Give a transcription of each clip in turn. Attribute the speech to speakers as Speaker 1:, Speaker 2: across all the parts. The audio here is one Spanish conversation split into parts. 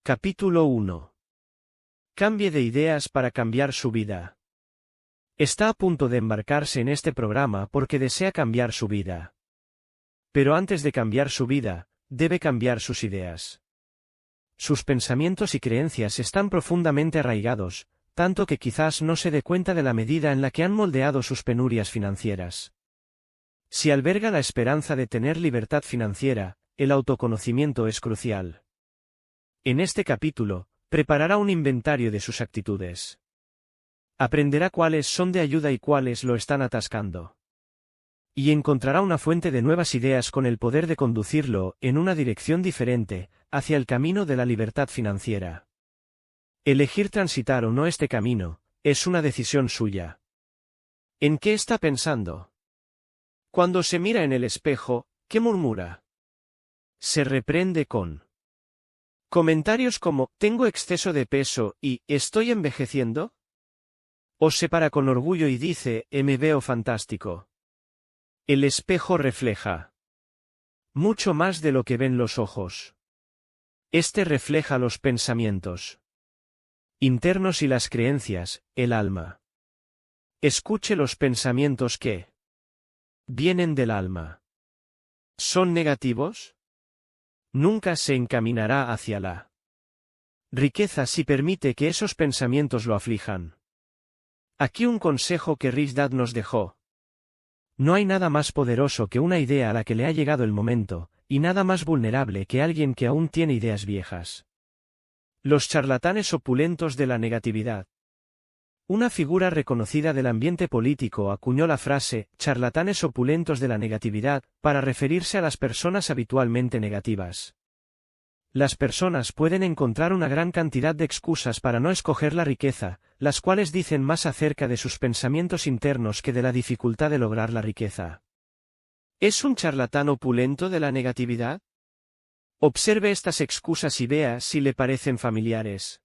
Speaker 1: Capítulo 1. Cambie de ideas para cambiar su vida. Está a punto de embarcarse en este programa porque desea cambiar su vida. Pero antes de cambiar su vida, debe cambiar sus ideas. Sus pensamientos y creencias están profundamente arraigados, tanto que quizás no se dé cuenta de la medida en la que han moldeado sus penurias financieras. Si alberga la esperanza de tener libertad financiera, el autoconocimiento es crucial. En este capítulo, preparará un inventario de sus actitudes. Aprenderá cuáles son de ayuda y cuáles lo están atascando. Y encontrará una fuente de nuevas ideas con el poder de conducirlo en una dirección diferente, hacia el camino de la libertad financiera. Elegir transitar o no este camino, es una decisión suya. ¿En qué está pensando? Cuando se mira en el espejo, ¿qué murmura? Se reprende con comentarios como, tengo exceso de peso y, ¿estoy envejeciendo? O se para con orgullo y dice, me veo fantástico. El espejo refleja mucho más de lo que ven los ojos. Este refleja los pensamientos internos y las creencias, el alma. Escuche los pensamientos que vienen del alma. ¿Son negativos? Nunca se encaminará hacia la riqueza si permite que esos pensamientos lo aflijan. Aquí un consejo que Rich Dad nos dejó. No hay nada más poderoso que una idea a la que le ha llegado el momento, y nada más vulnerable que alguien que aún tiene ideas viejas. Los charlatanes opulentos de la negatividad. Una figura reconocida del ambiente político acuñó la frase, charlatanes opulentos de la negatividad, para referirse a las personas habitualmente negativas. Las personas pueden encontrar una gran cantidad de excusas para no escoger la riqueza, las cuales dicen más acerca de sus pensamientos internos que de la dificultad de lograr la riqueza. ¿Es un charlatán opulento de la negatividad? Observe estas excusas y vea si le parecen familiares.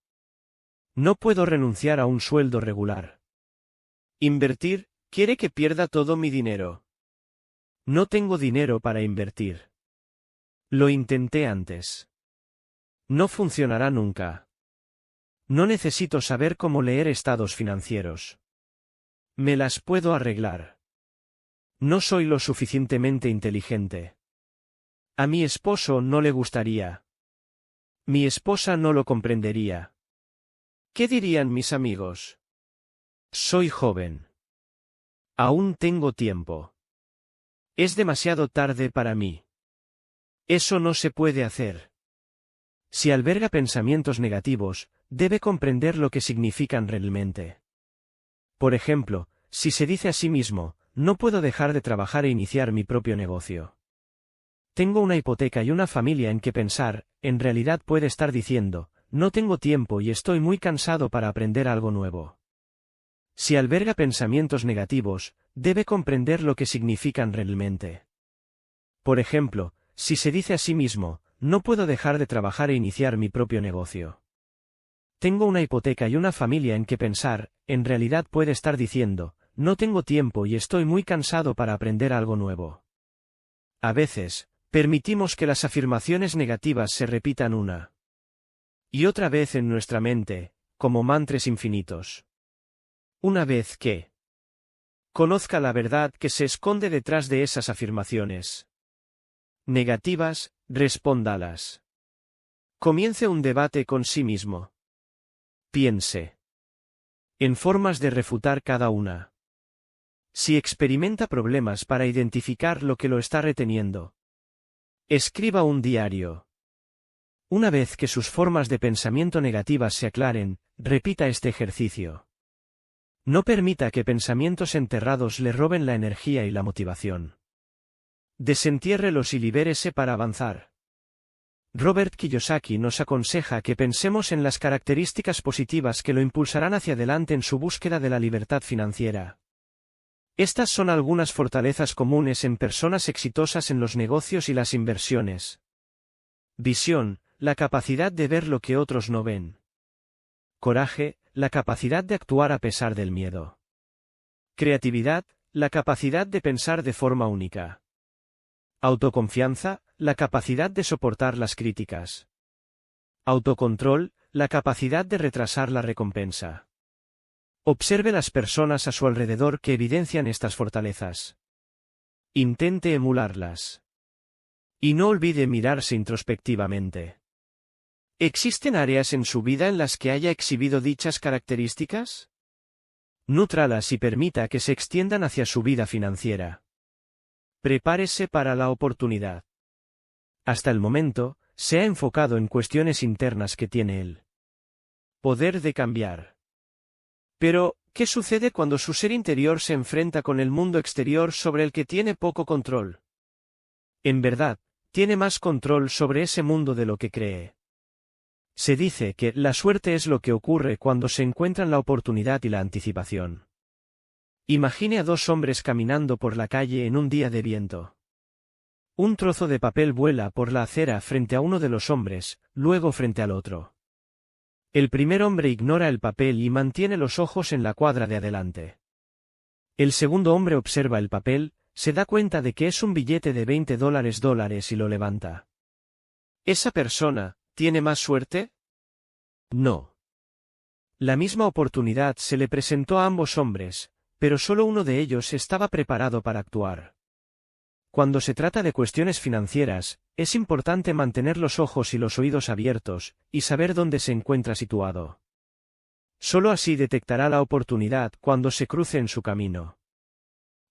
Speaker 1: No puedo renunciar a un sueldo regular. Invertir, quiere que pierda todo mi dinero. No tengo dinero para invertir. Lo intenté antes. No funcionará nunca. No necesito saber cómo leer estados financieros. Me las puedo arreglar. No soy lo suficientemente inteligente. A mi esposo no le gustaría. Mi esposa no lo comprendería. ¿Qué dirían mis amigos? Soy joven. Aún tengo tiempo. Es demasiado tarde para mí. Eso no se puede hacer. Si alberga pensamientos negativos, debe comprender lo que significan realmente. Por ejemplo, si se dice a sí mismo, no puedo dejar de trabajar e iniciar mi propio negocio. Tengo una hipoteca y una familia en que pensar, en realidad puede estar diciendo, no tengo tiempo y estoy muy cansado para aprender algo nuevo. Si alberga pensamientos negativos, debe comprender lo que significan realmente. Por ejemplo, si se dice a sí mismo, no puedo dejar de trabajar e iniciar mi propio negocio. Tengo una hipoteca y una familia en que pensar, en realidad puede estar diciendo, no tengo tiempo y estoy muy cansado para aprender algo nuevo. A veces, permitimos que las afirmaciones negativas se repitan una y otra vez en nuestra mente, como mantras infinitos. Una vez que conozca la verdad que se esconde detrás de esas afirmaciones negativas, respóndalas. Comience un debate con sí mismo. Piense en formas de refutar cada una. Si experimenta problemas para identificar lo que lo está reteniendo, escriba un diario. Una vez que sus formas de pensamiento negativas se aclaren, repita este ejercicio. No permita que pensamientos enterrados le roben la energía y la motivación. Desentiérrelos y libérese para avanzar. Robert Kiyosaki nos aconseja que pensemos en las características positivas que lo impulsarán hacia adelante en su búsqueda de la libertad financiera. Estas son algunas fortalezas comunes en personas exitosas en los negocios y las inversiones. Visión, la capacidad de ver lo que otros no ven. Coraje, la capacidad de actuar a pesar del miedo. Creatividad, la capacidad de pensar de forma única. Autoconfianza, la capacidad de soportar las críticas. Autocontrol, la capacidad de retrasar la recompensa. Observe las personas a su alrededor que evidencian estas fortalezas. Intente emularlas. Y no olvide mirarse introspectivamente. ¿Existen áreas en su vida en las que haya exhibido dichas características? Nútralas y permita que se extiendan hacia su vida financiera. Prepárese para la oportunidad. Hasta el momento, se ha enfocado en cuestiones internas que tiene el poder de cambiar. Pero, ¿qué sucede cuando su ser interior se enfrenta con el mundo exterior sobre el que tiene poco control? En verdad, tiene más control sobre ese mundo de lo que cree. Se dice que la suerte es lo que ocurre cuando se encuentran la oportunidad y la anticipación. Imagine a dos hombres caminando por la calle en un día de viento. Un trozo de papel vuela por la acera frente a uno de los hombres, luego frente al otro. El primer hombre ignora el papel y mantiene los ojos en la cuadra de adelante. El segundo hombre observa el papel, se da cuenta de que es un billete de $20 y lo levanta. ¿Esa persona tiene más suerte? No. La misma oportunidad se le presentó a ambos hombres, pero solo uno de ellos estaba preparado para actuar. Cuando se trata de cuestiones financieras, es importante mantener los ojos y los oídos abiertos, y saber dónde se encuentra situado. Solo así detectará la oportunidad cuando se cruce en su camino.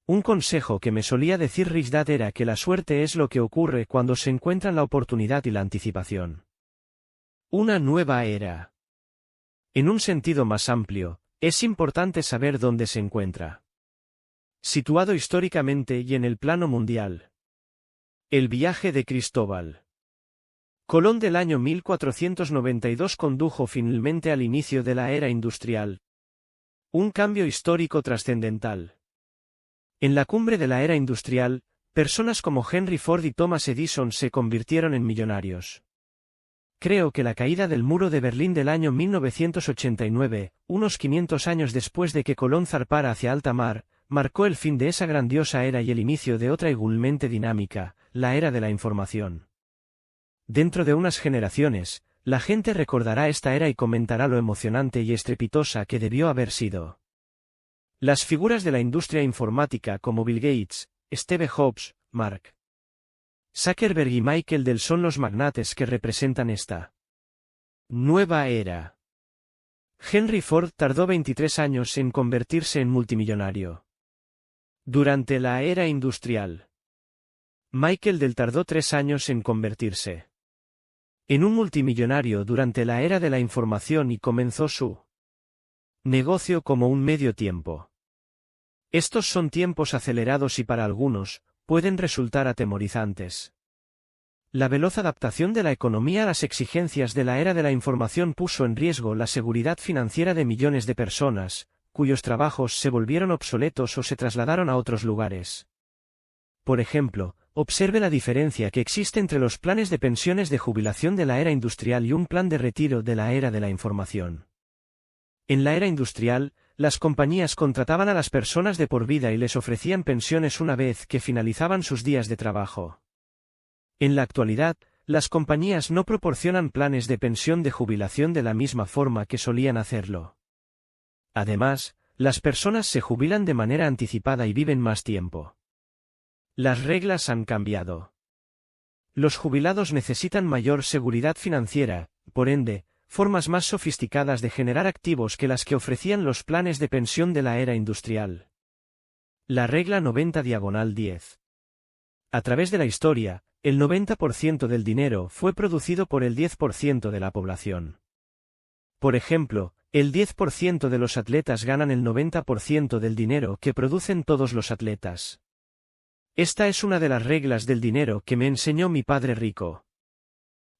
Speaker 1: Un consejo que me solía decir Rich Dad era que la suerte es lo que ocurre cuando se encuentran la oportunidad y la anticipación. Una nueva era. En un sentido más amplio, es importante saber dónde se encuentra. Situado históricamente y en el plano mundial. El viaje de Cristóbal Colón del año 1492 condujo finalmente al inicio de la era industrial. Un cambio histórico trascendental. En la cumbre de la era industrial, personas como Henry Ford y Thomas Edison se convirtieron en millonarios. Creo que la caída del muro de Berlín del año 1989, unos 500 años después de que Colón zarpara hacia alta mar, marcó el fin de esa grandiosa era y el inicio de otra igualmente dinámica, la era de la información. Dentro de unas generaciones, la gente recordará esta era y comentará lo emocionante y estrepitosa que debió haber sido. Las figuras de la industria informática como Bill Gates, Steve Jobs, Mark Zuckerberg y Michael Dell son los magnates que representan esta nueva era. Henry Ford tardó 23 años en convertirse en multimillonario. Durante la era industrial. Michael Dell tardó 3 años en convertirse en un multimillonario durante la era de la información y comenzó su negocio como un medio tiempo. Estos son tiempos acelerados y para algunos, pueden resultar atemorizantes. La veloz adaptación de la economía a las exigencias de la era de la información puso en riesgo la seguridad financiera de millones de personas, cuyos trabajos se volvieron obsoletos o se trasladaron a otros lugares. Por ejemplo, observe la diferencia que existe entre los planes de pensiones de jubilación de la era industrial y un plan de retiro de la era de la información. En la era industrial, las compañías contrataban a las personas de por vida y les ofrecían pensiones una vez que finalizaban sus días de trabajo. En la actualidad, las compañías no proporcionan planes de pensión de jubilación de la misma forma que solían hacerlo. Además, las personas se jubilan de manera anticipada y viven más tiempo. Las reglas han cambiado. Los jubilados necesitan mayor seguridad financiera, por ende, formas más sofisticadas de generar activos que las que ofrecían los planes de pensión de la era industrial. La regla 90/10. A través de la historia, el 90% del dinero fue producido por el 10% de la población. Por ejemplo, el 10% de los atletas ganan el 90% del dinero que producen todos los atletas. Esta es una de las reglas del dinero que me enseñó mi padre rico.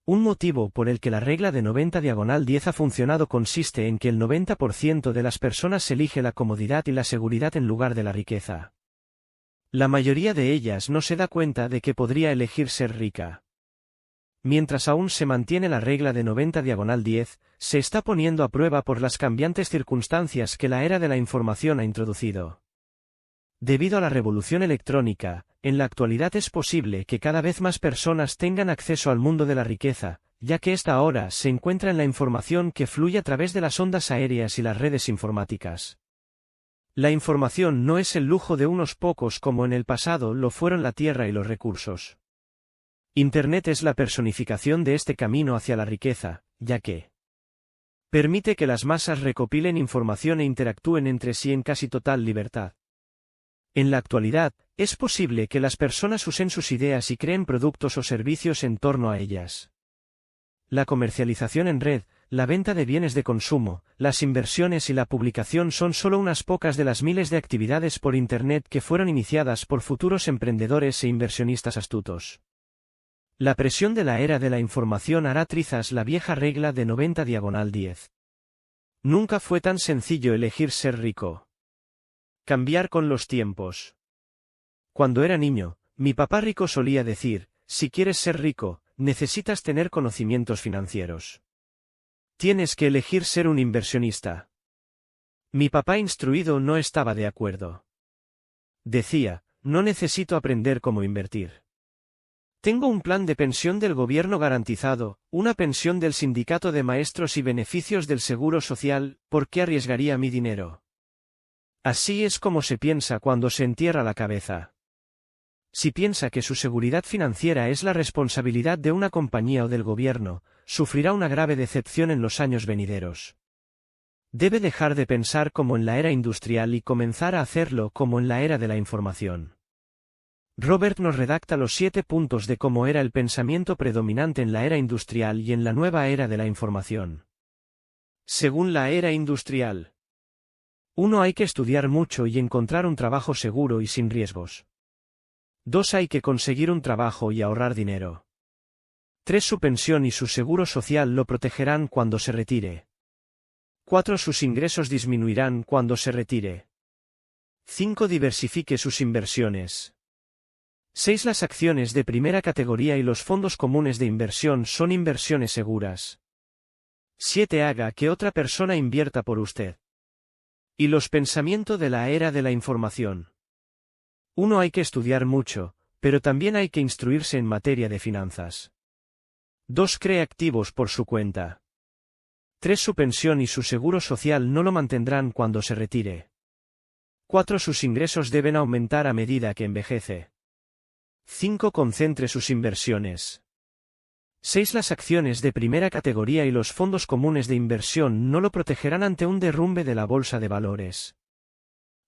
Speaker 1: Un motivo por el que la regla de 90/10 ha funcionado consiste en que el 90% de las personas elige la comodidad y la seguridad en lugar de la riqueza. La mayoría de ellas no se da cuenta de que podría elegir ser rica. Mientras aún se mantiene la regla de 90/10, se está poniendo a prueba por las cambiantes circunstancias que la era de la información ha introducido. Debido a la revolución electrónica, en la actualidad es posible que cada vez más personas tengan acceso al mundo de la riqueza, ya que esta ahora se encuentra en la información que fluye a través de las ondas aéreas y las redes informáticas. La información no es el lujo de unos pocos como en el pasado lo fueron la tierra y los recursos. Internet es la personificación de este camino hacia la riqueza, ya que permite que las masas recopilen información e interactúen entre sí en casi total libertad. En la actualidad, es posible que las personas usen sus ideas y creen productos o servicios en torno a ellas. La comercialización en red, la venta de bienes de consumo, las inversiones y la publicación son solo unas pocas de las miles de actividades por Internet que fueron iniciadas por futuros emprendedores e inversionistas astutos. La presión de la era de la información hará trizas la vieja regla de 90/10. Nunca fue tan sencillo elegir ser rico. Cambiar con los tiempos. Cuando era niño, mi papá rico solía decir, si quieres ser rico, necesitas tener conocimientos financieros. Tienes que elegir ser un inversionista. Mi papá instruido no estaba de acuerdo. Decía, no necesito aprender cómo invertir. Tengo un plan de pensión del gobierno garantizado, una pensión del sindicato de maestros y beneficios del seguro social, ¿por qué arriesgaría mi dinero? Así es como se piensa cuando se entierra la cabeza. Si piensa que su seguridad financiera es la responsabilidad de una compañía o del gobierno, sufrirá una grave decepción en los años venideros. Debe dejar de pensar como en la era industrial y comenzar a hacerlo como en la era de la información. Robert nos redacta los 7 puntos de cómo era el pensamiento predominante en la era industrial y en la nueva era de la información. Según la era industrial. 1. Hay que estudiar mucho y encontrar un trabajo seguro y sin riesgos. 2. Hay que conseguir un trabajo y ahorrar dinero. 3. Su pensión y su seguro social lo protegerán cuando se retire. 4. Sus ingresos disminuirán cuando se retire. 5. Diversifique sus inversiones. 6. Las acciones de primera categoría y los fondos comunes de inversión son inversiones seguras. 7. Haga que otra persona invierta por usted. Y los pensamientos de la era de la información. 1. Hay que estudiar mucho, pero también hay que instruirse en materia de finanzas. 2. Cree activos por su cuenta. 3. Su pensión y su seguro social no lo mantendrán cuando se retire. 4. Sus ingresos deben aumentar a medida que envejece. 5. Concentre sus inversiones. 6. Las acciones de primera categoría y los fondos comunes de inversión no lo protegerán ante un derrumbe de la bolsa de valores.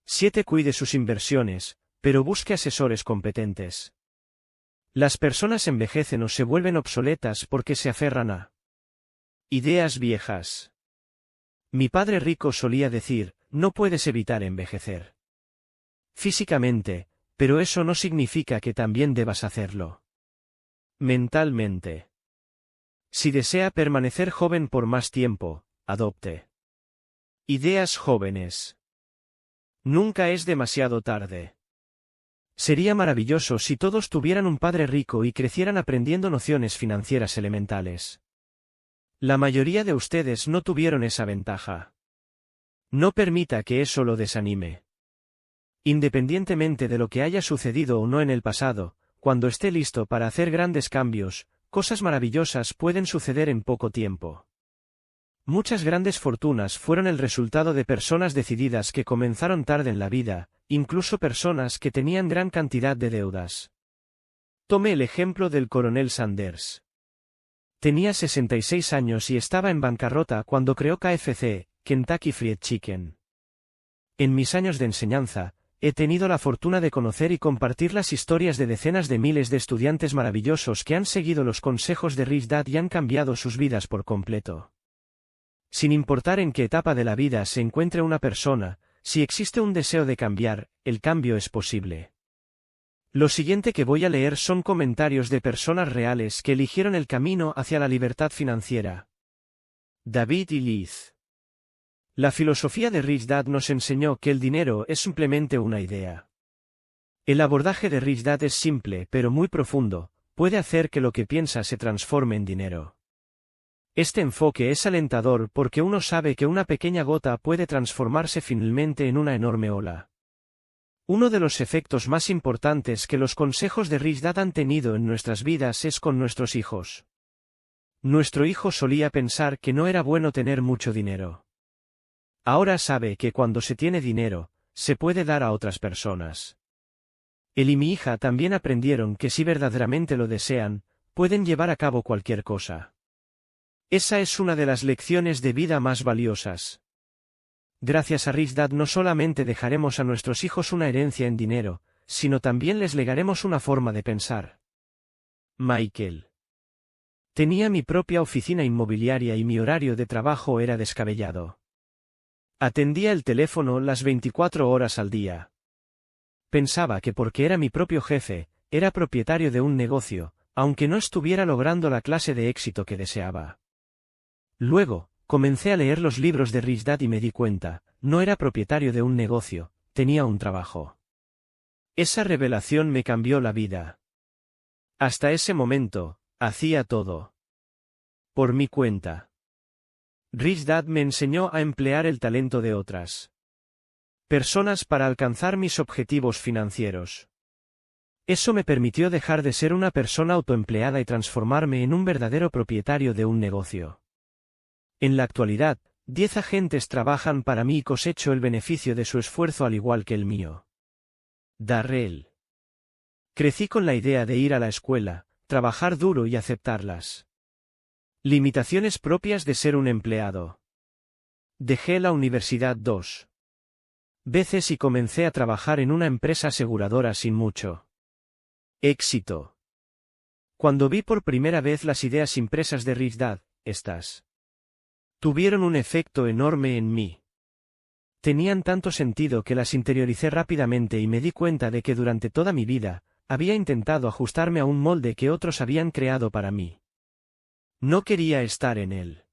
Speaker 1: 7. Cuide sus inversiones, pero busque asesores competentes. Las personas envejecen o se vuelven obsoletas porque se aferran a ideas viejas. Mi padre rico solía decir, no puedes evitar envejecer físicamente, pero eso no significa que también debas hacerlo mentalmente. Si desea permanecer joven por más tiempo, adopte ideas jóvenes. Nunca es demasiado tarde. Sería maravilloso si todos tuvieran un padre rico y crecieran aprendiendo nociones financieras elementales. La mayoría de ustedes no tuvieron esa ventaja. No permita que eso lo desanime. Independientemente de lo que haya sucedido o no en el pasado, cuando esté listo para hacer grandes cambios, cosas maravillosas pueden suceder en poco tiempo. Muchas grandes fortunas fueron el resultado de personas decididas que comenzaron tarde en la vida, incluso personas que tenían gran cantidad de deudas. Tome el ejemplo del coronel Sanders. Tenía 66 años y estaba en bancarrota cuando creó KFC, Kentucky Fried Chicken. En mis años de enseñanza, he tenido la fortuna de conocer y compartir las historias de decenas de miles de estudiantes maravillosos que han seguido los consejos de Rich Dad y han cambiado sus vidas por completo. Sin importar en qué etapa de la vida se encuentre una persona, si existe un deseo de cambiar, el cambio es posible. Lo siguiente que voy a leer son comentarios de personas reales que eligieron el camino hacia la libertad financiera. David y Liz. La filosofía de Rich Dad nos enseñó que el dinero es simplemente una idea. El abordaje de Rich Dad es simple pero muy profundo, puede hacer que lo que piensa se transforme en dinero. Este enfoque es alentador porque uno sabe que una pequeña gota puede transformarse finalmente en una enorme ola. Uno de los efectos más importantes que los consejos de Rich Dad han tenido en nuestras vidas es con nuestros hijos. Nuestro hijo solía pensar que no era bueno tener mucho dinero. Ahora sabe que cuando se tiene dinero, se puede dar a otras personas. Él y mi hija también aprendieron que si verdaderamente lo desean, pueden llevar a cabo cualquier cosa. Esa es una de las lecciones de vida más valiosas. Gracias a Rich Dad no solamente dejaremos a nuestros hijos una herencia en dinero, sino también les legaremos una forma de pensar. Michael. Tenía mi propia oficina inmobiliaria y mi horario de trabajo era descabellado. Atendía el teléfono las 24 horas al día. Pensaba que porque era mi propio jefe, era propietario de un negocio, aunque no estuviera logrando la clase de éxito que deseaba. Luego, comencé a leer los libros de Rich Dad y me di cuenta, no era propietario de un negocio, tenía un trabajo. Esa revelación me cambió la vida. Hasta ese momento, hacía todo por mi cuenta. Rich Dad me enseñó a emplear el talento de otras personas para alcanzar mis objetivos financieros. Eso me permitió dejar de ser una persona autoempleada y transformarme en un verdadero propietario de un negocio. En la actualidad, 10 agentes trabajan para mí y cosecho el beneficio de su esfuerzo al igual que el mío. Darrell. Crecí con la idea de ir a la escuela, trabajar duro y aceptar las limitaciones propias de ser un empleado. Dejé la universidad 2 veces y comencé a trabajar en una empresa aseguradora sin mucho éxito. Cuando vi por primera vez las ideas impresas de Rich Dad, estas tuvieron un efecto enorme en mí. Tenían tanto sentido que las interioricé rápidamente y me di cuenta de que durante toda mi vida, había intentado ajustarme a un molde que otros habían creado para mí. No quería estar en él.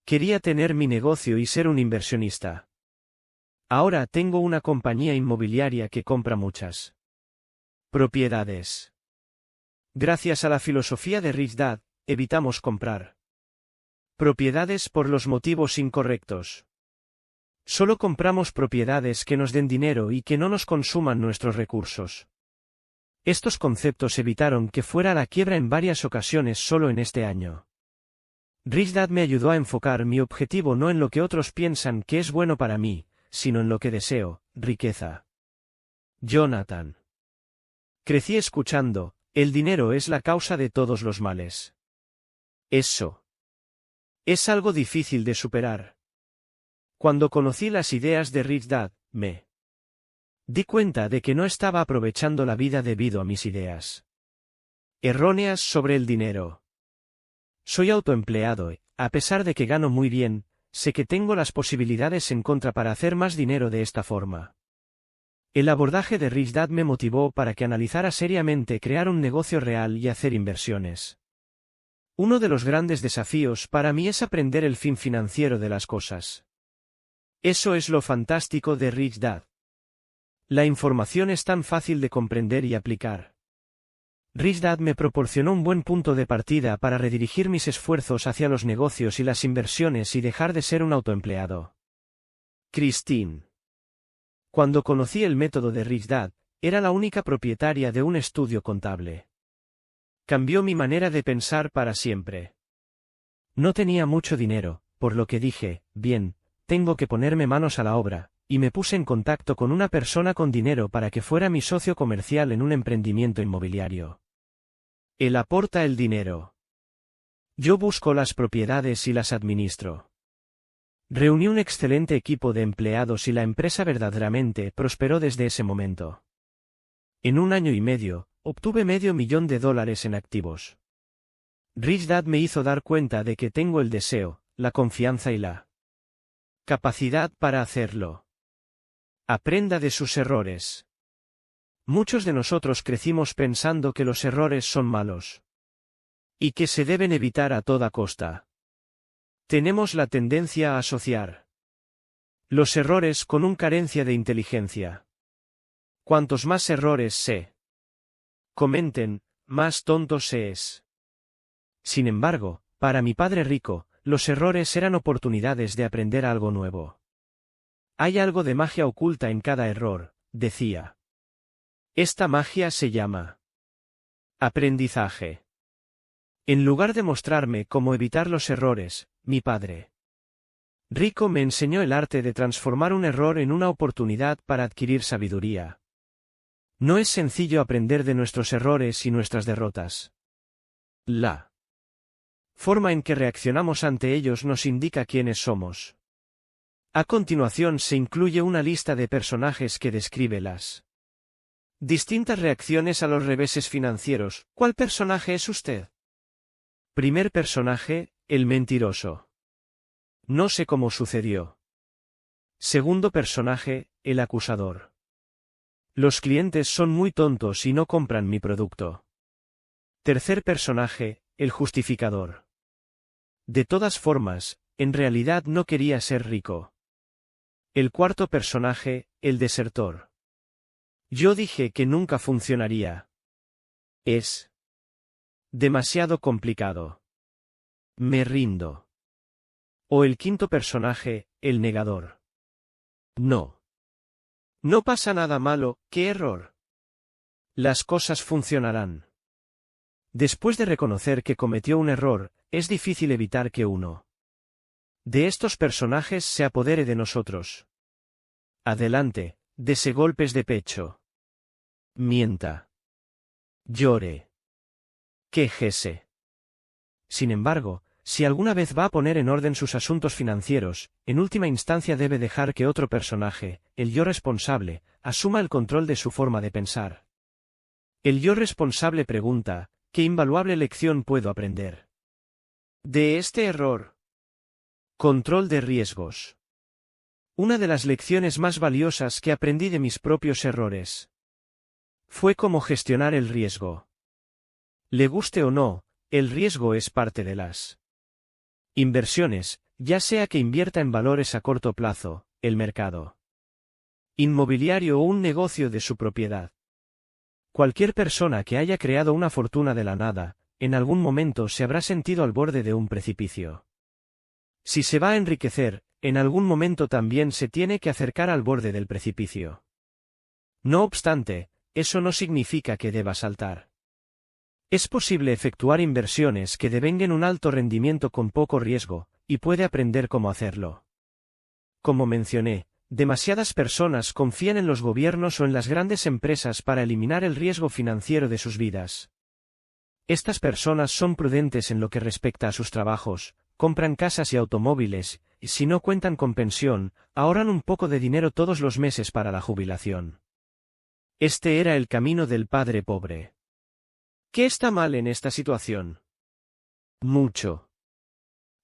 Speaker 1: Quería tener mi negocio y ser un inversionista. Ahora tengo una compañía inmobiliaria que compra muchas propiedades. Gracias a la filosofía de Rich Dad, evitamos comprar propiedades por los motivos incorrectos. Solo compramos propiedades que nos den dinero y que no nos consuman nuestros recursos. Estos conceptos evitaron que fuera a la quiebra en varias ocasiones solo en este año. Rich Dad me ayudó a enfocar mi objetivo no en lo que otros piensan que es bueno para mí, sino en lo que deseo, riqueza. Jonathan. Crecí escuchando, el dinero es la causa de todos los males. Eso es algo difícil de superar. Cuando conocí las ideas de Rich Dad, me di cuenta de que no estaba aprovechando la vida debido a mis ideas erróneas sobre el dinero. Soy autoempleado y, a pesar de que gano muy bien, sé que tengo las posibilidades en contra para hacer más dinero de esta forma. El abordaje de Rich Dad me motivó para que analizara seriamente crear un negocio real y hacer inversiones. Uno de los grandes desafíos para mí es aprender el fin financiero de las cosas. Eso es lo fantástico de Rich Dad. La información es tan fácil de comprender y aplicar. Rich Dad me proporcionó un buen punto de partida para redirigir mis esfuerzos hacia los negocios y las inversiones y dejar de ser un autoempleado. Christine. Cuando conocí el método de Rich Dad, era la única propietaria de un estudio contable. Cambió mi manera de pensar para siempre. No tenía mucho dinero, por lo que dije, bien, tengo que ponerme manos a la obra, y me puse en contacto con una persona con dinero para que fuera mi socio comercial en un emprendimiento inmobiliario. Él aporta el dinero. Yo busco las propiedades y las administro. Reuní un excelente equipo de empleados y la empresa verdaderamente prosperó desde ese momento. En 1 año y medio, obtuve $500,000 en activos. Rich Dad me hizo dar cuenta de que tengo el deseo, la confianza y la capacidad para hacerlo. Aprenda de sus errores. Muchos de nosotros crecimos pensando que los errores son malos y que se deben evitar a toda costa. Tenemos la tendencia a asociar los errores con una carencia de inteligencia. Cuantos más errores se comenten, más tonto se es. Sin embargo, para mi padre rico, los errores eran oportunidades de aprender algo nuevo. Hay algo de magia oculta en cada error, decía. Esta magia se llama aprendizaje. En lugar de mostrarme cómo evitar los errores, mi padre rico me enseñó el arte de transformar un error en una oportunidad para adquirir sabiduría. No es sencillo aprender de nuestros errores y nuestras derrotas. La forma en que reaccionamos ante ellos nos indica quiénes somos. A continuación se incluye una lista de personajes que describe las distintas reacciones a los reveses financieros. ¿Cuál personaje es usted? Primer personaje, el mentiroso. No sé cómo sucedió. Segundo personaje, el acusador. Los clientes son muy tontos y no compran mi producto. Tercer personaje, el justificador. De todas formas, en realidad no quería ser rico. El cuarto personaje, el desertor. Yo dije que nunca funcionaría. Es demasiado complicado. Me rindo. O el quinto personaje, el negador. No. No pasa nada malo, ¿qué error? Las cosas funcionarán. Después de reconocer que cometió un error, es difícil evitar que uno de estos personajes se apodere de nosotros. Adelante, dese golpes de pecho. Mienta. Llore. Quéjese. Sin embargo, si alguna vez va a poner en orden sus asuntos financieros, en última instancia debe dejar que otro personaje, el yo responsable, asuma el control de su forma de pensar. El yo responsable pregunta, ¿qué invaluable lección puedo aprender de este error? Control de riesgos. Una de las lecciones más valiosas que aprendí de mis propios errores fue cómo gestionar el riesgo. Le guste o no, el riesgo es parte de las inversiones, ya sea que invierta en valores a corto plazo, el mercado inmobiliario o un negocio de su propiedad. Cualquier persona que haya creado una fortuna de la nada, en algún momento se habrá sentido al borde de un precipicio. Si se va a enriquecer, en algún momento también se tiene que acercar al borde del precipicio. No obstante, eso no significa que deba saltar. Es posible efectuar inversiones que devenguen un alto rendimiento con poco riesgo, y puede aprender cómo hacerlo. Como mencioné, demasiadas personas confían en los gobiernos o en las grandes empresas para eliminar el riesgo financiero de sus vidas. Estas personas son prudentes en lo que respecta a sus trabajos, compran casas y automóviles, y si no cuentan con pensión, ahorran un poco de dinero todos los meses para la jubilación. Este era el camino del padre pobre. ¿Qué está mal en esta situación? Mucho.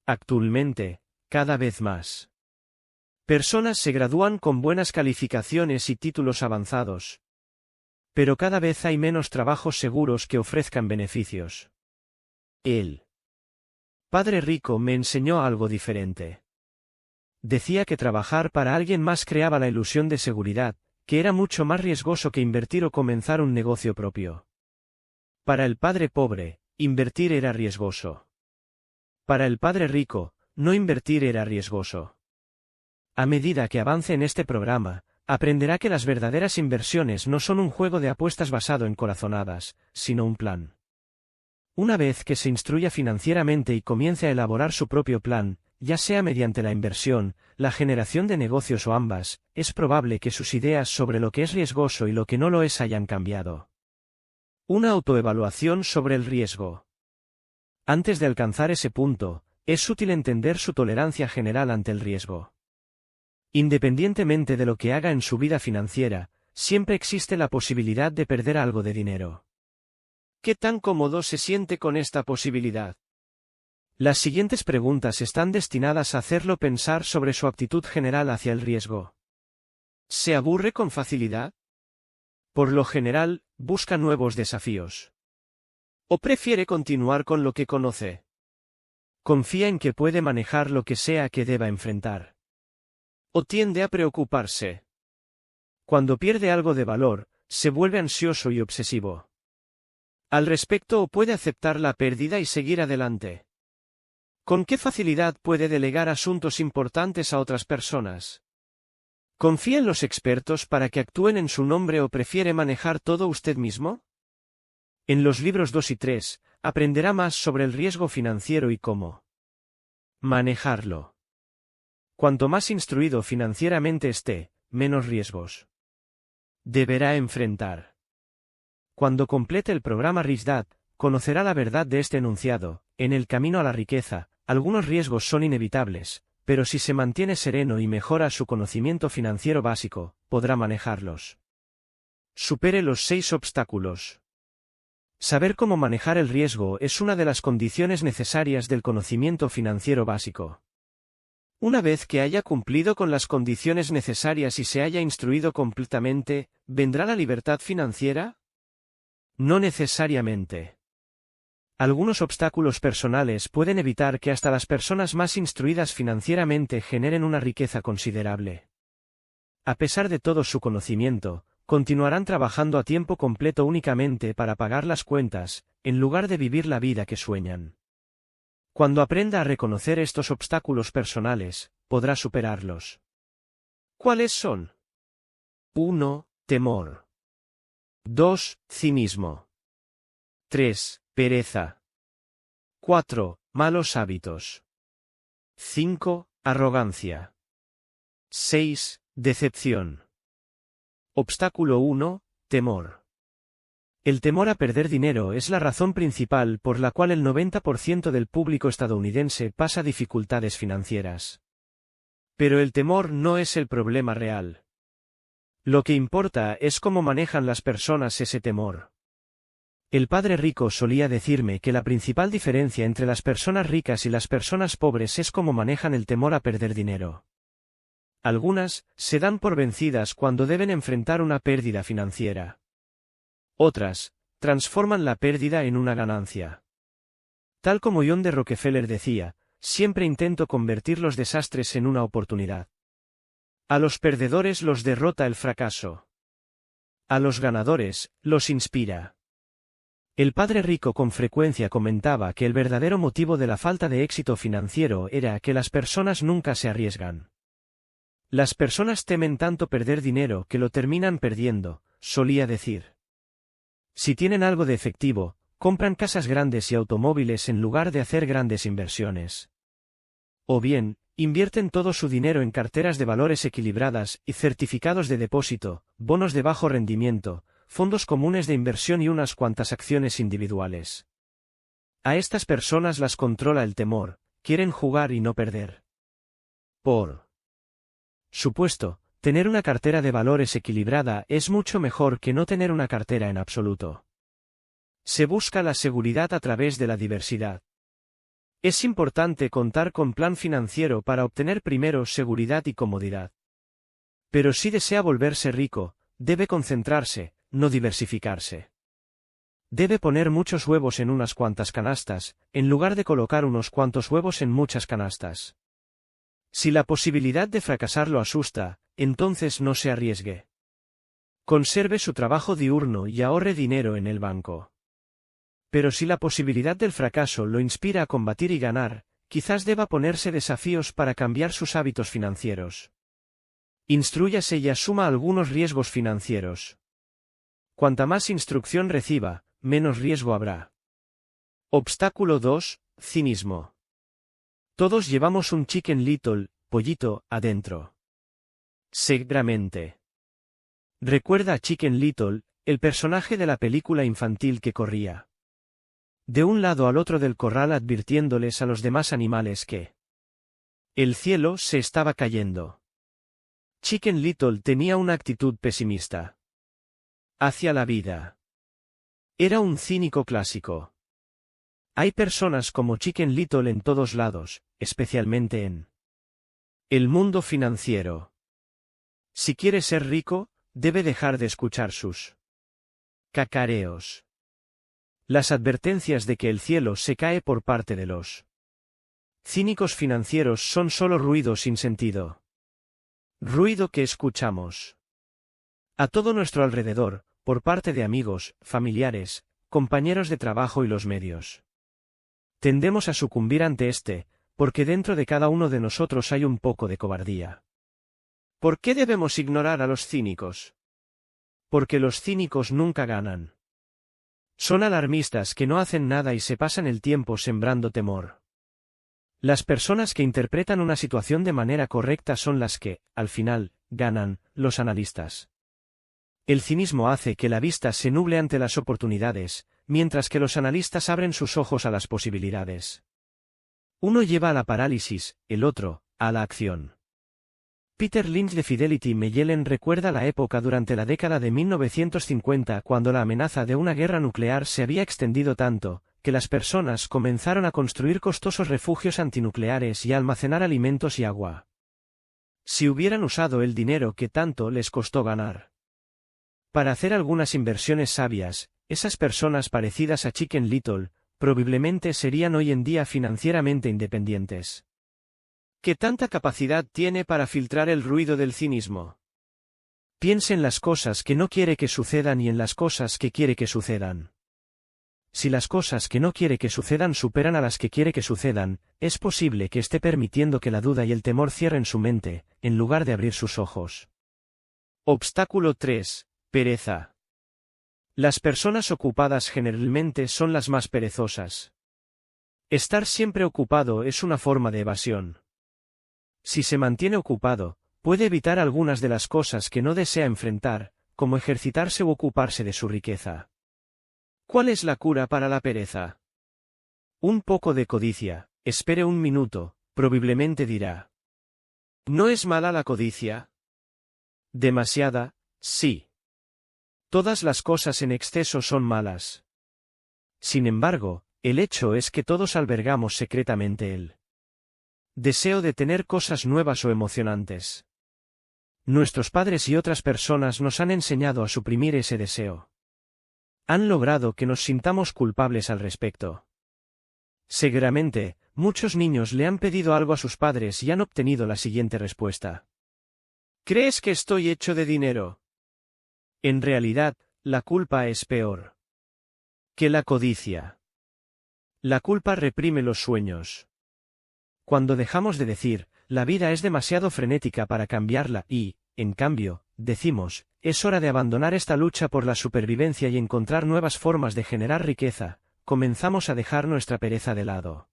Speaker 1: Actualmente, cada vez más personas se gradúan con buenas calificaciones y títulos avanzados. Pero cada vez hay menos trabajos seguros que ofrezcan beneficios. El padre rico me enseñó algo diferente. Decía que trabajar para alguien más creaba la ilusión de seguridad, que era mucho más riesgoso que invertir o comenzar un negocio propio. Para el padre pobre, invertir era riesgoso. Para el padre rico, no invertir era riesgoso. A medida que avance en este programa, aprenderá que las verdaderas inversiones no son un juego de apuestas basado en corazonadas, sino un plan. Una vez que se instruya financieramente y comience a elaborar su propio plan, ya sea mediante la inversión, la generación de negocios o ambas, es probable que sus ideas sobre lo que es riesgoso y lo que no lo es hayan cambiado. Una autoevaluación sobre el riesgo. Antes de alcanzar ese punto, es útil entender su tolerancia general ante el riesgo. Independientemente de lo que haga en su vida financiera, siempre existe la posibilidad de perder algo de dinero. ¿Qué tan cómodo se siente con esta posibilidad? Las siguientes preguntas están destinadas a hacerlo pensar sobre su actitud general hacia el riesgo. ¿Se aburre con facilidad? Por lo general, busca nuevos desafíos. ¿O prefiere continuar con lo que conoce? Confía en que puede manejar lo que sea que deba enfrentar. ¿O tiende a preocuparse? Cuando pierde algo de valor, se vuelve ansioso y obsesivo. Al respecto, ¿o puede aceptar la pérdida y seguir adelante? ¿Con qué facilidad puede delegar asuntos importantes a otras personas? ¿Confía en los expertos para que actúen en su nombre o prefiere manejar todo usted mismo? En los libros 2 y 3, aprenderá más sobre el riesgo financiero y cómo manejarlo. Cuanto más instruido financieramente esté, menos riesgos deberá enfrentar. Cuando complete el programa Rich Dad, conocerá la verdad de este enunciado: en el camino a la riqueza, algunos riesgos son inevitables, pero si se mantiene sereno y mejora su conocimiento financiero básico, podrá manejarlos. Supere los 6 obstáculos. Saber cómo manejar el riesgo es una de las condiciones necesarias del conocimiento financiero básico. Una vez que haya cumplido con las condiciones necesarias y se haya instruido completamente, ¿vendrá la libertad financiera? No necesariamente. Algunos obstáculos personales pueden evitar que hasta las personas más instruidas financieramente generen una riqueza considerable. A pesar de todo su conocimiento, continuarán trabajando a tiempo completo únicamente para pagar las cuentas, en lugar de vivir la vida que sueñan. Cuando aprenda a reconocer estos obstáculos personales, podrá superarlos. ¿Cuáles son? 1. Temor. 2. Cinismo. 3. Pereza. 4. Malos hábitos. 5. Arrogancia. 6. Decepción. Obstáculo 1. Temor. El temor a perder dinero es la razón principal por la cual el 90% del público estadounidense pasa dificultades financieras. Pero el temor no es el problema real. Lo que importa es cómo manejan las personas ese temor. El padre rico solía decirme que la principal diferencia entre las personas ricas y las personas pobres es cómo manejan el temor a perder dinero. Algunas se dan por vencidas cuando deben enfrentar una pérdida financiera. Otras transforman la pérdida en una ganancia. Tal como John D. Rockefeller decía, siempre intento convertir los desastres en una oportunidad. A los perdedores los derrota el fracaso. A los ganadores los inspira. El padre rico con frecuencia comentaba que el verdadero motivo de la falta de éxito financiero era que las personas nunca se arriesgan. Las personas temen tanto perder dinero que lo terminan perdiendo, solía decir. Si tienen algo de efectivo, compran casas grandes y automóviles en lugar de hacer grandes inversiones. O bien, invierten todo su dinero en carteras de valores equilibradas y certificados de depósito, bonos de bajo rendimiento, fondos comunes de inversión y unas cuantas acciones individuales. A estas personas las controla el temor, quieren jugar y no perder. Por supuesto, tener una cartera de valores equilibrada es mucho mejor que no tener una cartera en absoluto. Se busca la seguridad a través de la diversidad. Es importante contar con plan financiero para obtener primero seguridad y comodidad. Pero si desea volverse rico, debe concentrarse, no diversificarse. Debe poner muchos huevos en unas cuantas canastas, en lugar de colocar unos cuantos huevos en muchas canastas. Si la posibilidad de fracasar lo asusta, entonces no se arriesgue. Conserve su trabajo diurno y ahorre dinero en el banco. Pero si la posibilidad del fracaso lo inspira a combatir y ganar, quizás deba ponerse desafíos para cambiar sus hábitos financieros. Instrúyase y asuma algunos riesgos financieros. Cuanta más instrucción reciba, menos riesgo habrá. Obstáculo 2. Cinismo. Todos llevamos un Chicken Little, pollito, adentro. Seguramente. Recuerda a Chicken Little, el personaje de la película infantil que corría de un lado al otro del corral advirtiéndoles a los demás animales que el cielo se estaba cayendo. Chicken Little tenía una actitud pesimista hacia la vida. Era un cínico clásico. Hay personas como Chicken Little en todos lados, especialmente en el mundo financiero. Si quiere ser rico, debe dejar de escuchar sus cacareos. Las advertencias de que el cielo se cae por parte de los cínicos financieros son solo ruido sin sentido. Ruido que escuchamos a todo nuestro alrededor, por parte de amigos, familiares, compañeros de trabajo y los medios. Tendemos a sucumbir ante porque dentro de cada uno de nosotros hay un poco de cobardía. ¿Por qué debemos ignorar a los cínicos? Porque los cínicos nunca ganan. Son alarmistas que no hacen nada y se pasan el tiempo sembrando temor. Las personas que interpretan una situación de manera correcta son las que, al final, ganan, los analistas. El cinismo hace que la vista se nuble ante las oportunidades, mientras que los analistas abren sus ojos a las posibilidades. Uno lleva a la parálisis, el otro, a la acción. Peter Lynch de Fidelity Magellan recuerda la época durante la década de 1950 cuando la amenaza de una guerra nuclear se había extendido tanto, que las personas comenzaron a construir costosos refugios antinucleares y a almacenar alimentos y agua. Si hubieran usado el dinero que tanto les costó ganar para hacer algunas inversiones sabias, esas personas parecidas a Chicken Little, probablemente serían hoy en día financieramente independientes. ¿Qué tanta capacidad tiene para filtrar el ruido del cinismo? Piense en las cosas que no quiere que sucedan y en las cosas que quiere que sucedan. Si las cosas que no quiere que sucedan superan a las que quiere que sucedan, es posible que esté permitiendo que la duda y el temor cierren su mente, en lugar de abrir sus ojos. Obstáculo 3. Pereza. Las personas ocupadas generalmente son las más perezosas. Estar siempre ocupado es una forma de evasión. Si se mantiene ocupado, puede evitar algunas de las cosas que no desea enfrentar, como ejercitarse u ocuparse de su riqueza. ¿Cuál es la cura para la pereza? Un poco de codicia. Espere un minuto, probablemente dirá. ¿No es mala la codicia? Demasiada, sí. Todas las cosas en exceso son malas. Sin embargo, el hecho es que todos albergamos secretamente el deseo de tener cosas nuevas o emocionantes. Nuestros padres y otras personas nos han enseñado a suprimir ese deseo. Han logrado que nos sintamos culpables al respecto. Seguramente, muchos niños le han pedido algo a sus padres y han obtenido la siguiente respuesta. ¿Crees que estoy hecho de dinero? En realidad, la culpa es peor que la codicia. La culpa reprime los sueños. Cuando dejamos de decir, la vida es demasiado frenética para cambiarla y, en cambio, decimos, es hora de abandonar esta lucha por la supervivencia y encontrar nuevas formas de generar riqueza, comenzamos a dejar nuestra pereza de lado.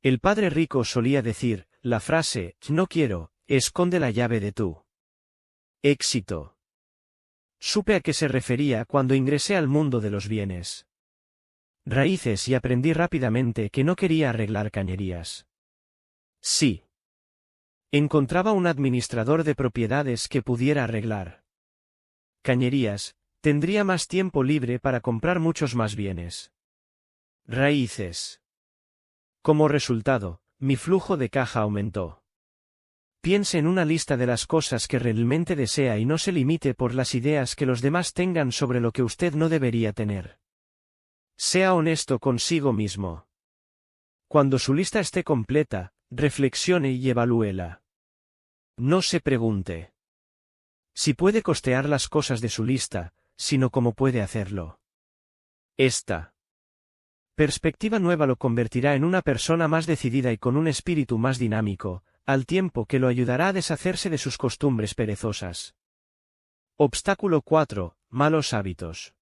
Speaker 1: El padre rico solía decir, la frase, no quiero, esconde la llave de tu éxito. Supe a qué se refería cuando ingresé al mundo de los bienes raíces y aprendí rápidamente que no quería arreglar cañerías. Sí. Encontraba un administrador de propiedades que pudiera arreglar cañerías, tendría más tiempo libre para comprar muchos más bienes raíces. Como resultado, mi flujo de caja aumentó. Piense en una lista de las cosas que realmente desea y no se limite por las ideas que los demás tengan sobre lo que usted no debería tener. Sea honesto consigo mismo. Cuando su lista esté completa, reflexione y evalúela. No se pregunte si puede costear las cosas de su lista, sino cómo puede hacerlo. Esta perspectiva nueva lo convertirá en una persona más decidida y con un espíritu más dinámico, al tiempo que lo ayudará a deshacerse de sus costumbres perezosas. Obstáculo 4. Malos hábitos.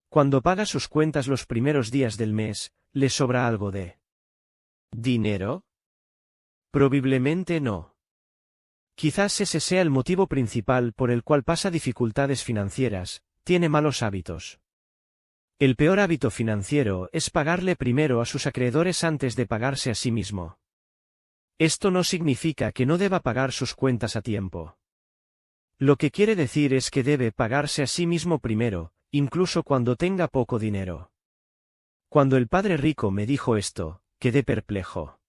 Speaker 1: Cuando paga sus cuentas los primeros días del mes, ¿le sobra algo de dinero? Probablemente no. Quizás ese sea el motivo principal por el cual pasa dificultades financieras, tiene malos hábitos. El peor hábito financiero es pagarle primero a sus acreedores antes de pagarse a sí mismo. Esto no significa que no deba pagar sus cuentas a tiempo. Lo que quiere decir es que debe pagarse a sí mismo primero, incluso cuando tenga poco dinero. Cuando el padre rico me dijo esto, quedé perplejo.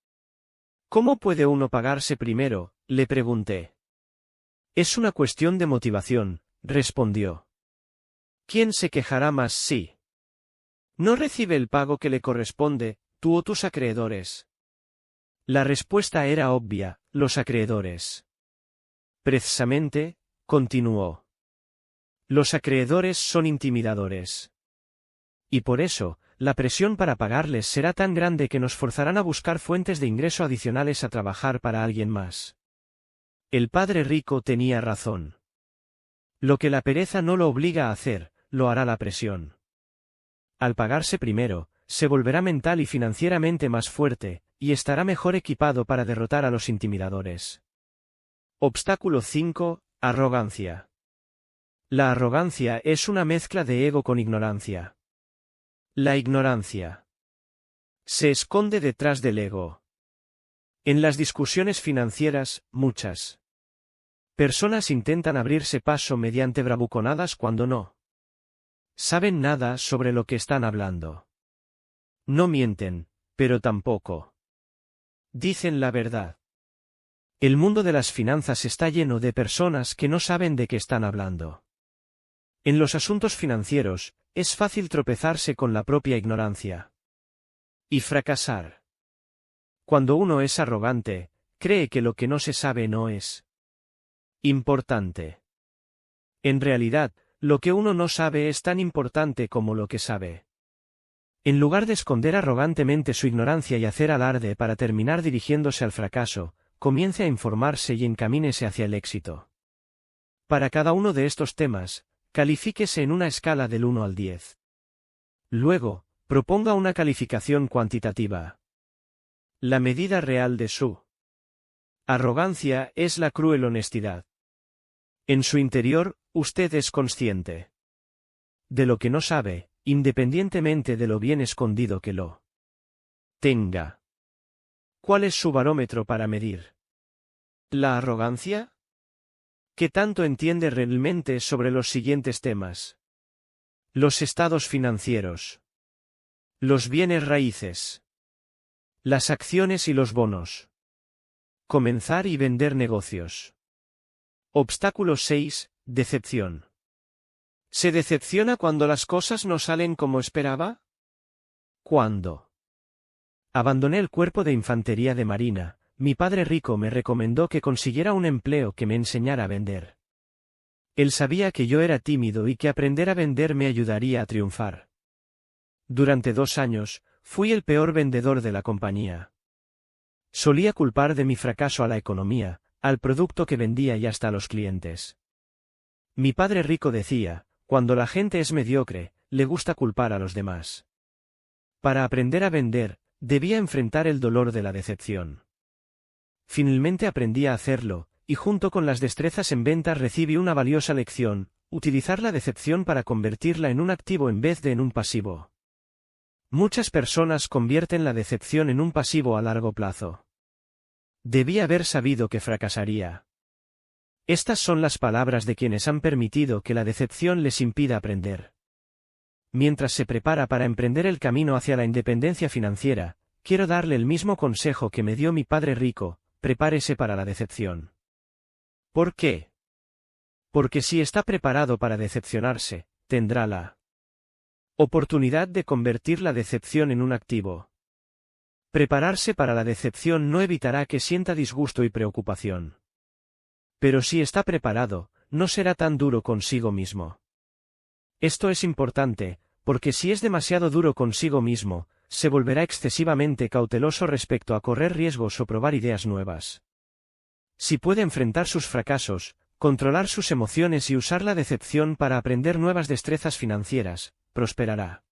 Speaker 1: ¿Cómo puede uno pagarse primero?, le pregunté. Es una cuestión de motivación, respondió. ¿Quién se quejará más si no recibe el pago que le corresponde, tú o tus acreedores? La respuesta era obvia, los acreedores. Precisamente, continuó. Los acreedores son intimidadores. Y por eso, la presión para pagarles será tan grande que nos forzarán a buscar fuentes de ingreso adicionales a trabajar para alguien más. El padre rico tenía razón. Lo que la pereza no lo obliga a hacer, lo hará la presión. al pagarse primero, se volverá mental y financieramente más fuerte, y estará mejor equipado para derrotar a los intimidadores. Obstáculo 5. Arrogancia. La arrogancia es una mezcla de ego con ignorancia. La ignorancia se esconde detrás del ego. En las discusiones financieras, muchas personas intentan abrirse paso mediante bravuconadas cuando no saben nada sobre lo que están hablando. No mienten, pero tampoco dicen la verdad. El mundo de las finanzas está lleno de personas que no saben de qué están hablando. En los asuntos financieros, es fácil tropezarse con la propia ignorancia y fracasar. Cuando uno es arrogante, cree que lo que no se sabe no es importante. En realidad, lo que uno no sabe es tan importante como lo que sabe. En lugar de esconder arrogantemente su ignorancia y hacer alarde para terminar dirigiéndose al fracaso, comience a informarse y encamínese hacia el éxito. Para cada uno de estos temas, califíquese en una escala del 1 al 10. Luego, proponga una calificación cuantitativa. La medida real de su arrogancia es la cruel honestidad. En su interior, usted es consciente de lo que no sabe, independientemente de lo bien escondido que lo tenga. ¿Cuál es su barómetro para medir la arrogancia? ¿Qué tanto entiende realmente sobre los siguientes temas? Los estados financieros, los bienes raíces, las acciones y los bonos. Comenzar y vender negocios. Obstáculo 6. Decepción. ¿Se decepciona cuando las cosas no salen como esperaba? ¿Cuándo abandoné el cuerpo de infantería de marina, mi padre rico me recomendó que consiguiera un empleo que me enseñara a vender. Él sabía que yo era tímido y que aprender a vender me ayudaría a triunfar. Durante 2 años, fui el peor vendedor de la compañía. Solía culpar de mi fracaso a la economía, al producto que vendía y hasta a los clientes. Mi padre rico decía, cuando la gente es mediocre, le gusta culpar a los demás. Para aprender a vender, debía enfrentar el dolor de la decepción. Finalmente aprendí a hacerlo, y junto con las destrezas en ventas recibí una valiosa lección: utilizar la decepción para convertirla en un activo en vez de en un pasivo. Muchas personas convierten la decepción en un pasivo a largo plazo. Debí haber sabido que fracasaría. Estas son las palabras de quienes han permitido que la decepción les impida aprender. Mientras se prepara para emprender el camino hacia la independencia financiera, quiero darle el mismo consejo que me dio mi padre rico: prepárese para la decepción. ¿Por qué? Porque si está preparado para decepcionarse, tendrá la oportunidad de convertir la decepción en un activo. Prepararse para la decepción no evitará que sienta disgusto y preocupación. Pero si está preparado, no será tan duro consigo mismo. Esto es importante, porque si es demasiado duro consigo mismo, se volverá excesivamente cauteloso respecto a correr riesgos o probar ideas nuevas. Si puede enfrentar sus fracasos, controlar sus emociones y usar la decepción para aprender nuevas destrezas financieras, prosperará.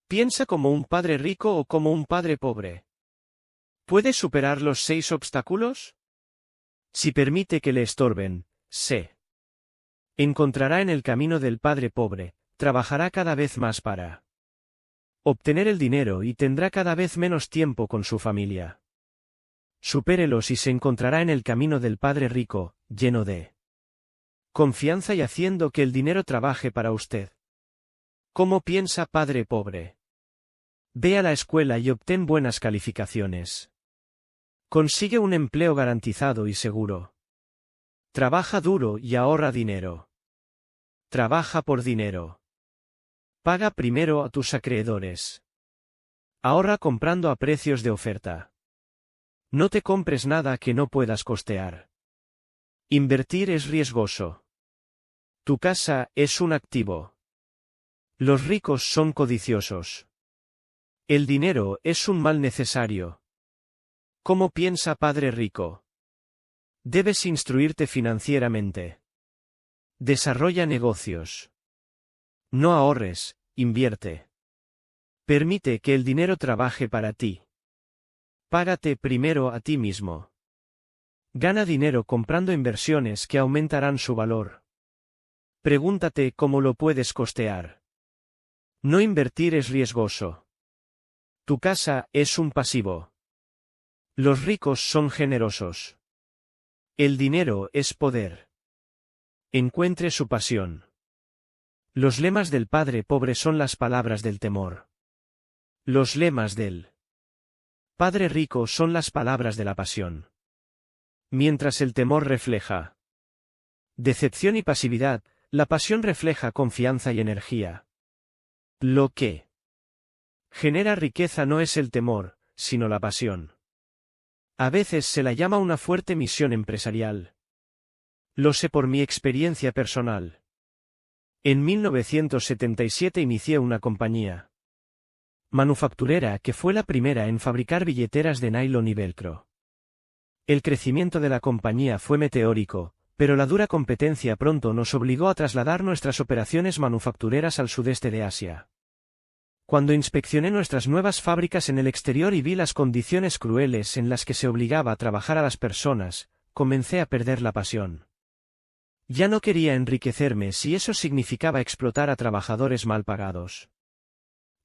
Speaker 1: ¿Piensa como un padre rico o como un padre pobre? ¿Puede superar los 6 obstáculos? Si permite que le estorben, se encontrará en el camino del padre pobre, trabajará cada vez más para obtener el dinero y tendrá cada vez menos tiempo con su familia. Supérelos y se encontrará en el camino del padre rico, lleno de confianza y haciendo que el dinero trabaje para usted. ¿Cómo piensa padre pobre? Ve a la escuela y obtén buenas calificaciones. Consigue un empleo garantizado y seguro. Trabaja duro y ahorra dinero. Trabaja por dinero. Paga primero a tus acreedores. Ahorra comprando a precios de oferta. No te compres nada que no puedas costear. Invertir es riesgoso. Tu casa es un activo. Los ricos son codiciosos. El dinero es un mal necesario. ¿Cómo piensa padre rico? Debes instruirte financieramente. Desarrolla negocios. No ahorres, invierte. Permite que el dinero trabaje para ti. Págate primero a ti mismo. Gana dinero comprando inversiones que aumentarán su valor. Pregúntate cómo lo puedes costear. No invertir es riesgoso. Tu casa es un pasivo. Los ricos son generosos. El dinero es poder. Encuentre su pasión. Los lemas del padre pobre son las palabras del temor. Los lemas del padre rico son las palabras de la pasión. Mientras el temor refleja decepción y pasividad, la pasión refleja confianza y energía. Lo que genera riqueza no es el temor, sino la pasión. A veces se la llama una fuerte misión empresarial. Lo sé por mi experiencia personal. En 1977 inicié una compañía manufacturera que fue la primera en fabricar billeteras de nylon y velcro. El crecimiento de la compañía fue meteórico, pero la dura competencia pronto nos obligó a trasladar nuestras operaciones manufactureras al sudeste de Asia. Cuando inspeccioné nuestras nuevas fábricas en el exterior y vi las condiciones crueles en las que se obligaba a trabajar a las personas, comencé a perder la pasión. Ya no quería enriquecerme si eso significaba explotar a trabajadores mal pagados.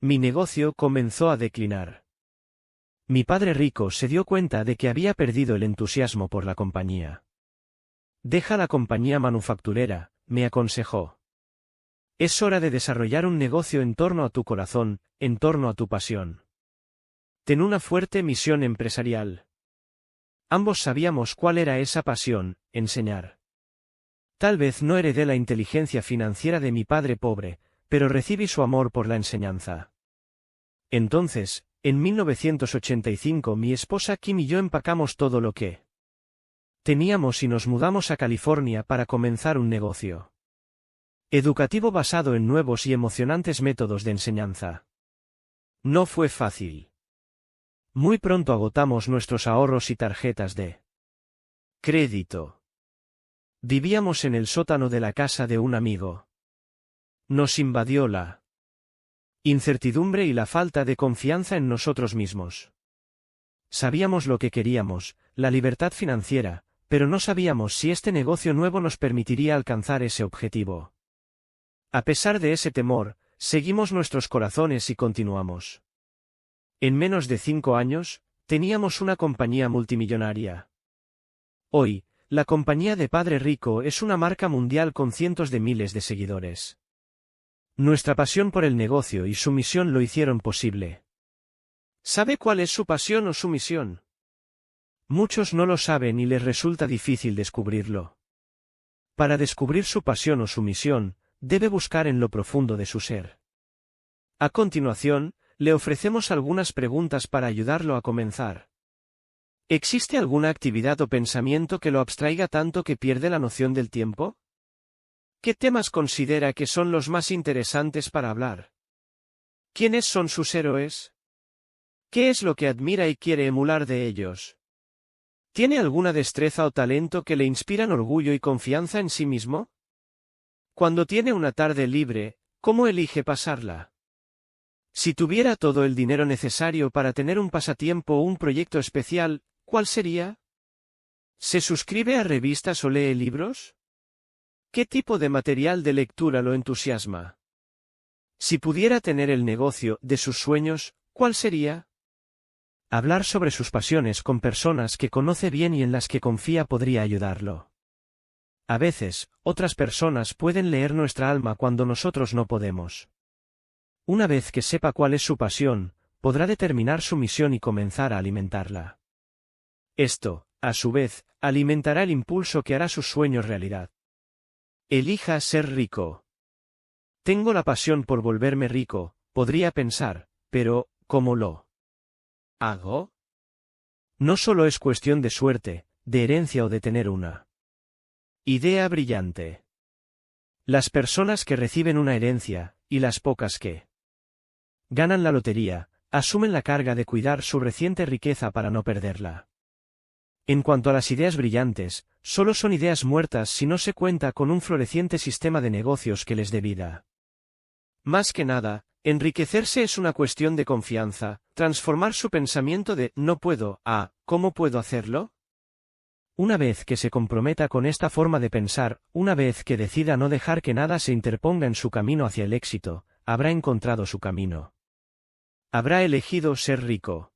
Speaker 1: Mi negocio comenzó a declinar. Mi padre rico se dio cuenta de que había perdido el entusiasmo por la compañía. Deja la compañía manufacturera, me aconsejó. Es hora de desarrollar un negocio en torno a tu corazón, en torno a tu pasión. Ten una fuerte misión empresarial. Ambos sabíamos cuál era esa pasión: enseñar. Tal vez no heredé la inteligencia financiera de mi padre pobre, pero recibí su amor por la enseñanza. Entonces, en 1985 mi esposa Kim y yo empacamos todo lo que teníamos y nos mudamos a California para comenzar un negocio educativo basado en nuevos y emocionantes métodos de enseñanza. No fue fácil. Muy pronto agotamos nuestros ahorros y tarjetas de crédito. Vivíamos en el sótano de la casa de un amigo. Nos invadió la incertidumbre y la falta de confianza en nosotros mismos. Sabíamos lo que queríamos, la libertad financiera, pero no sabíamos si este negocio nuevo nos permitiría alcanzar ese objetivo. A pesar de ese temor, seguimos nuestros corazones y continuamos. En menos de 5 años, teníamos una compañía multimillonaria. Hoy, la compañía de Padre Rico es una marca mundial con cientos de miles de seguidores. Nuestra pasión por el negocio y su misión lo hicieron posible. ¿Sabe cuál es su pasión o su misión? Muchos no lo saben y les resulta difícil descubrirlo. Para descubrir su pasión o su misión, debe buscar en lo profundo de su ser. A continuación, le ofrecemos algunas preguntas para ayudarlo a comenzar. ¿Existe alguna actividad o pensamiento que lo abstraiga tanto que pierde la noción del tiempo? ¿Qué temas considera que son los más interesantes para hablar? ¿Quiénes son sus héroes? ¿Qué es lo que admira y quiere emular de ellos? ¿Tiene alguna destreza o talento que le inspiran orgullo y confianza en sí mismo? Cuando tiene una tarde libre, ¿cómo elige pasarla? Si tuviera todo el dinero necesario para tener un pasatiempo o un proyecto especial, ¿cuál sería? ¿Se suscribe a revistas o lee libros? ¿Qué tipo de material de lectura lo entusiasma? Si pudiera tener el negocio de sus sueños, ¿cuál sería? Hablar sobre sus pasiones con personas que conoce bien y en las que confía podría ayudarlo. A veces, otras personas pueden leer nuestra alma cuando nosotros no podemos. Una vez que sepa cuál es su pasión, podrá determinar su misión y comenzar a alimentarla. Esto, a su vez, alimentará el impulso que hará sus sueños realidad. Elija ser rico. Tengo la pasión por volverme rico, podría pensar, pero, ¿cómo lo hago? No solo es cuestión de suerte, de herencia o de tener una idea brillante. Las personas que reciben una herencia, y las pocas que ganan la lotería, asumen la carga de cuidar su reciente riqueza para no perderla. En cuanto a las ideas brillantes, solo son ideas muertas si no se cuenta con un floreciente sistema de negocios que les dé vida. Más que nada, Enriquecerse es una cuestión de confianza, transformar su pensamiento de no puedo a ¿cómo puedo hacerlo? Una vez que se comprometa con esta forma de pensar, una vez que decida no dejar que nada se interponga en su camino hacia el éxito, habrá encontrado su camino. Habrá elegido ser rico.